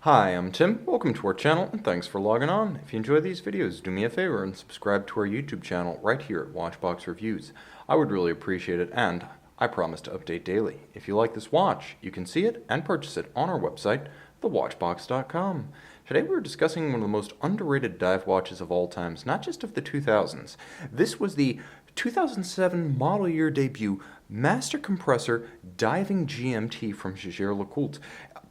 Hi, I'm Tim. Welcome to our channel and thanks for logging on. If you enjoy these videos, do me a favor and subscribe to our YouTube channel right here at Watchbox Reviews. I would really appreciate it, and I promise to update daily. If you like this watch, you can see it and purchase it on our website, thewatchbox.com. Today we're discussing one of the most underrated dive watches of all times, not just of the 2000s. This was the 2007 model year debut Master Compressor Diving GMT from Jaeger-LeCoultre,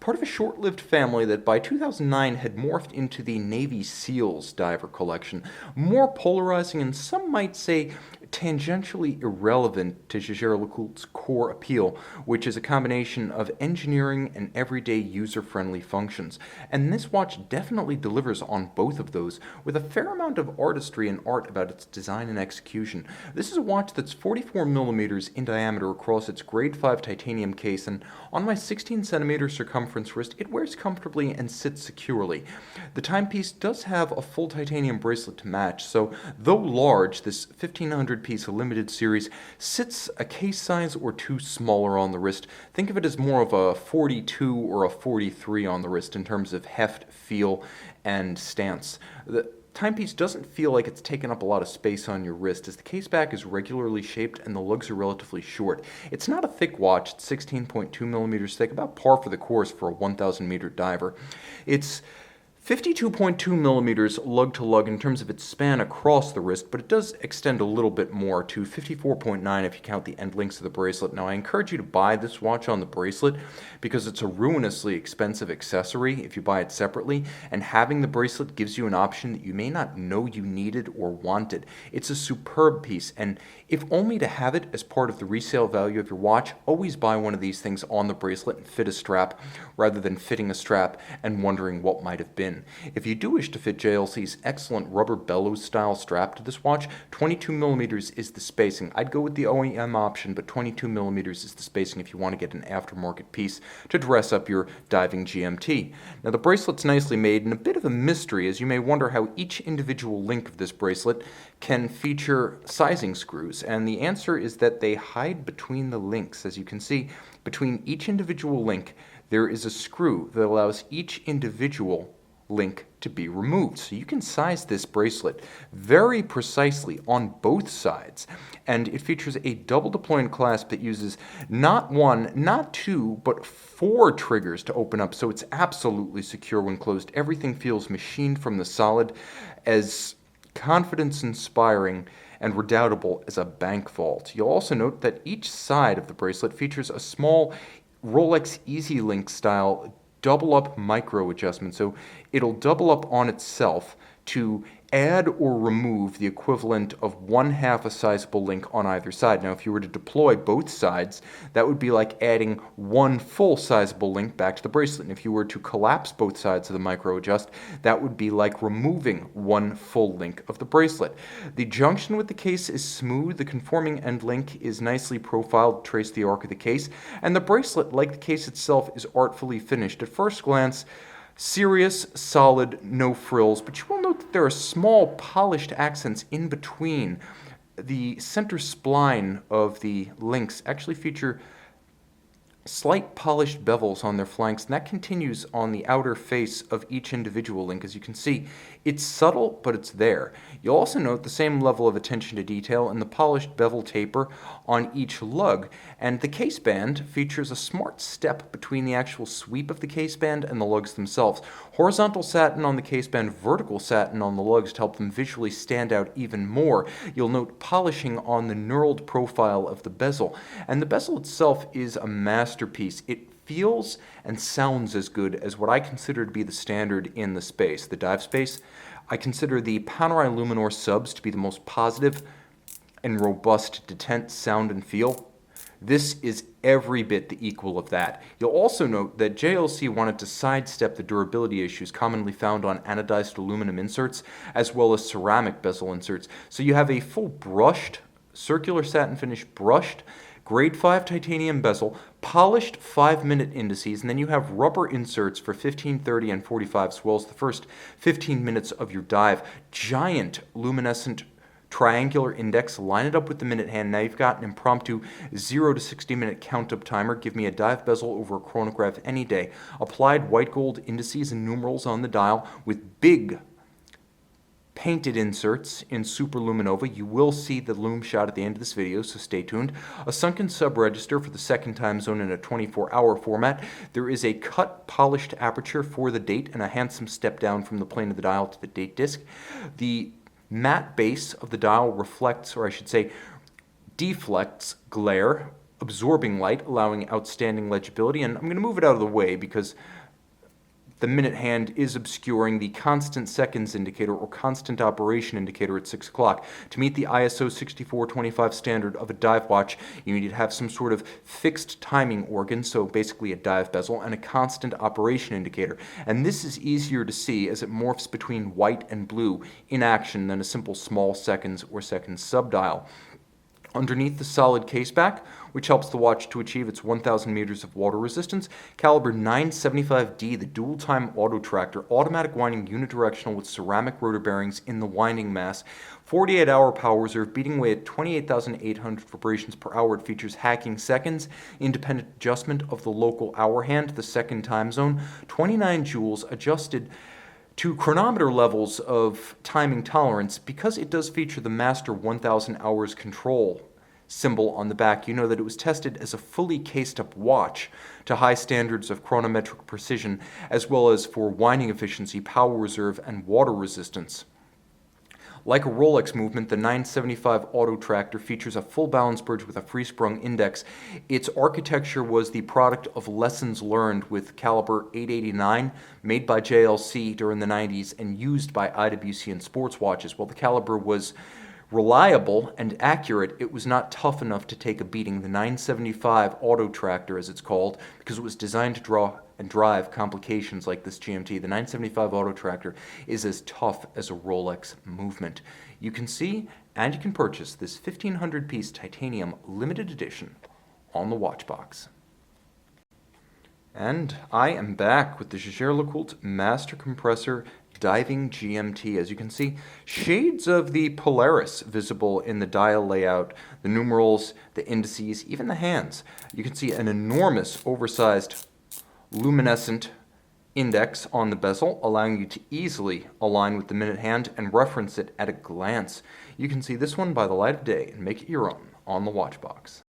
part of a short-lived family that by 2009 had morphed into the Navy SEALs diver collection, more polarizing and some might say tangentially irrelevant to Jaeger-LeCoultre's core appeal, which is a combination of engineering and everyday user-friendly functions. And this watch definitely delivers on both of those, with a fair amount of artistry and art about its design and execution. This is a watch that's 44 millimeters in diameter across its grade 5 titanium case, and on my 16 centimeter circumference wrist, it wears comfortably and sits securely. The timepiece does have a full titanium bracelet to match, so though large, this 1500 piece limited series sits a case size or two smaller on the wrist. Think of it as more of a 42 or a 43 on the wrist in terms of heft, feel, and stance. The timepiece doesn't feel like it's taken up a lot of space on your wrist, as the case back is regularly shaped and the lugs are relatively short. It's not a thick watch. It's 16.2 millimeters thick, about par for the course for a 1,000 meter diver. It's 52.2 millimeters lug-to-lug in terms of its span across the wrist, but it does extend a little bit more to 54.9 if you count the end links of the bracelet. Now, I encourage you to buy this watch on the bracelet because it's a ruinously expensive accessory if you buy it separately, and having the bracelet gives you an option that you may not know you needed or wanted. It's a superb piece, and if only to have it as part of the resale value of your watch, always buy one of these things on the bracelet and fit a strap rather than fitting a strap and wondering what might have been. If you do wish to fit JLC's excellent rubber bellows style strap to this watch, 22 millimeters is the spacing. I'd go with the OEM option, but 22 millimeters is the spacing if you want to get an aftermarket piece to dress up your diving GMT. Now, the bracelet's nicely made and a bit of a mystery, as you may wonder how each individual link of this bracelet can feature sizing screws, and the answer is that they hide between the links. As you can see, between each individual link there is a screw that allows each individual link to be removed. So you can size this bracelet very precisely on both sides. And it features a double deploying clasp that uses not one, not two, but 4 triggers to open up. So it's absolutely secure when closed. Everything feels machined from the solid, as confidence-inspiring and redoubtable as a bank vault. You'll also note that each side of the bracelet features a small Rolex Easy Link style double up micro adjustment, so it'll double up on itself to add or remove the equivalent of 1/2 a sizable link on either side. Now, if you were to deploy both sides, that would be like adding 1 full sizable link back to the bracelet. And if you were to collapse both sides of the micro adjust, that would be like removing 1 full link of the bracelet. The junction with the case is smooth. The conforming end link is nicely profiled to trace the arc of the case. And the bracelet, like the case itself, is artfully finished. At first glance, serious, solid, no frills, but you will note that there are small polished accents in between. The center spline of the links actually feature slight polished bevels on their flanks, and that continues on the outer face of each individual link. As you can see, it's subtle, but it's there. You'll also note the same level of attention to detail in the polished bevel taper on each lug, and the case band features a smart step between the actual sweep of the case band and the lugs themselves. Horizontal satin on the case band, vertical satin on the lugs to help them visually stand out even more. You'll note polishing on the knurled profile of the bezel, and the bezel itself is a masterpiece. It feels and sounds as good as what I consider to be the standard in the space, the dive space. I consider the Panerai Luminor subs to be the most positive and robust detent sound and feel. This is every bit the equal of that. You'll also note that JLC wanted to sidestep the durability issues commonly found on anodized aluminum inserts, as well as ceramic bezel inserts. So you have a full brushed, circular satin finish brushed, grade 5 titanium bezel, polished 5-minute indices, and then you have rubber inserts for 15, 30, and 45 swells the first 15 minutes of your dive. Giant luminescent triangular index, line it up with the minute hand. Now you've got an impromptu 0 to 60 minute count up timer. Give me a dive bezel over a chronograph any day. Applied white gold indices and numerals on the dial with big painted inserts in superluminova. You will see the lume shot at the end of this video, so stay tuned. A sunken sub-register for the second time zone in a 24-hour format. There is a cut polished aperture for the date and a handsome step down from the plane of the dial to the date disc. The matte base of the dial reflects, or I should say, deflects glare, absorbing light, allowing outstanding legibility. And I'm going to move it out of the way because the minute hand is obscuring the constant seconds indicator or constant operation indicator at 6 o'clock. To meet the ISO 6425 standard of a dive watch, you need to have some sort of fixed timing organ, so basically a dive bezel, and a constant operation indicator. And this is easier to see as it morphs between white and blue in action than a simple small seconds or seconds subdial. Underneath the solid caseback, which helps the watch to achieve its 1,000 meters of water resistance, caliber 975D, the dual-time auto tractor, automatic winding unidirectional with ceramic rotor bearings in the winding mass, 48-hour power reserve, beating away at 28,800 vibrations per hour. It features hacking seconds, independent adjustment of the local hour hand, the second time zone, 29 joules adjusted to chronometer levels of timing tolerance. Because it does feature the Master 1000 Hours Control symbol on the back, you know that it was tested as a fully cased up watch to high standards of chronometric precision, as well as for winding efficiency, power reserve, and water resistance. Like a Rolex movement, the 975 Auto Tractor features a full balance bridge with a free-sprung index. Its architecture was the product of lessons learned with caliber 889, made by JLC during the 90s and used by IWC and sports watches. While the caliber was reliable and accurate, it was not tough enough to take a beating. The 975 Auto Tractor, as it's called, because it was designed to draw and drive complications like this GMT. The 975 Auto Tractor is as tough as a Rolex movement. You can see and you can purchase this 1,500-piece titanium limited edition on the watch box. And I am back with the Jaeger-LeCoultre Master Compressor Diving GMT. As you can see, shades of the Polaris visible in the dial layout, the numerals, the indices, even the hands. You can see an enormous oversized luminescent index on the bezel, allowing you to easily align with the minute hand and reference it at a glance. You can see this one by the light of day and make it your own on the watch box.